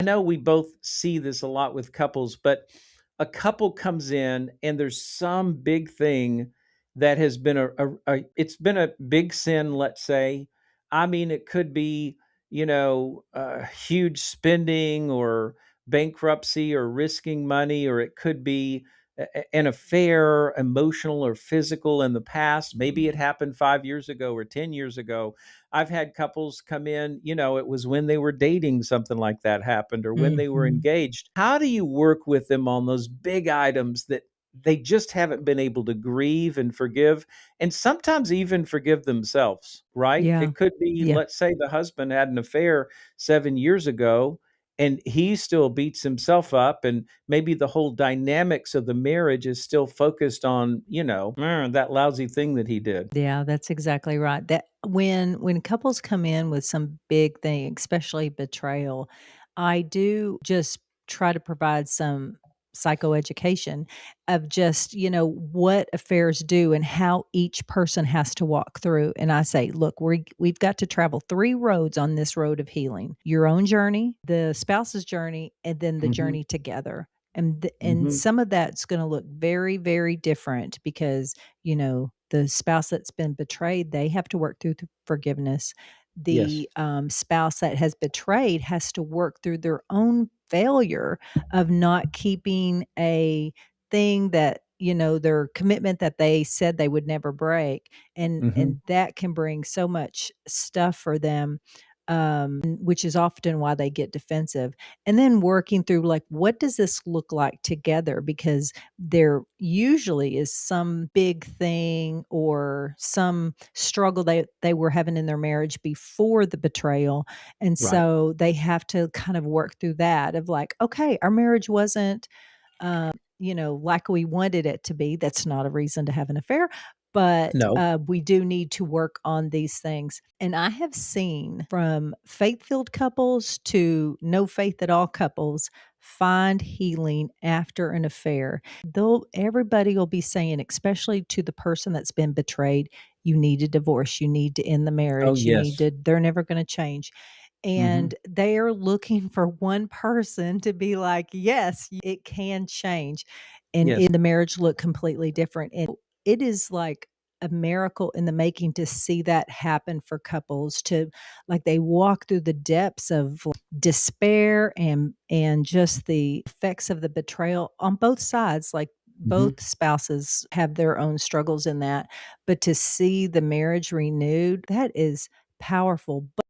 I know we both see this a lot with couples, but a couple comes in and there's some big thing that has been it's been a big sin, let's say. I mean, it could be, huge spending or bankruptcy or risking money, or it could be an affair, emotional or physical in the past. Maybe it happened 5 years ago or 10 years ago. I've had couples come in, it was when they were dating, something like that happened, or when they were Mhm. engaged. How do you work with them on those big items that they just haven't been able to grieve and forgive, and sometimes even forgive themselves, right? Yeah. It could be, Yeah. let's say the husband had an affair 7 years ago and he still beats himself up, and maybe the whole dynamics of the marriage is still focused on, that lousy thing that he did. Yeah, that's exactly right. That when couples come in with some big thing, especially betrayal, I do just try to provide some psychoeducation of just, what affairs do and how each person has to walk through. And I say, look, we've got to travel three roads on this road of healing. Your own journey, the spouse's journey, and then the Mhm, journey together. And mhm. some of that's going to look very, very different because the spouse that's been betrayed, they have to work through forgiveness. Yes. The spouse that has betrayed has to work through their own failure of not keeping a thing that, their commitment that they said they would never break. And Mhm. that can bring so much stuff for them, which is often why they get defensive. And then working through, like, what does this look like together? Because there usually is some big thing or some struggle they were having in their marriage before the betrayal. And Right. so they have to kind of work through that of like, okay, our marriage wasn't like we wanted it to be. That's not a reason to have an affair, but No. we do need to work on these things. And I have seen from faith filled couples to no faith at all couples find healing after an affair. Though everybody will be saying, especially to the person that's been betrayed, you need a divorce, you need to end the Oh, marriage, yes. they're never going to change. Mhm. And they are looking for one person to be like, yes, it can change. And Yes. the marriage look completely different. And it is like a miracle in the making to see that happen for couples, to like they walk through the depths of despair and just the effects of the betrayal on both sides. Like Mhm. both spouses have their own struggles in that, but to see the marriage renewed, that is powerful.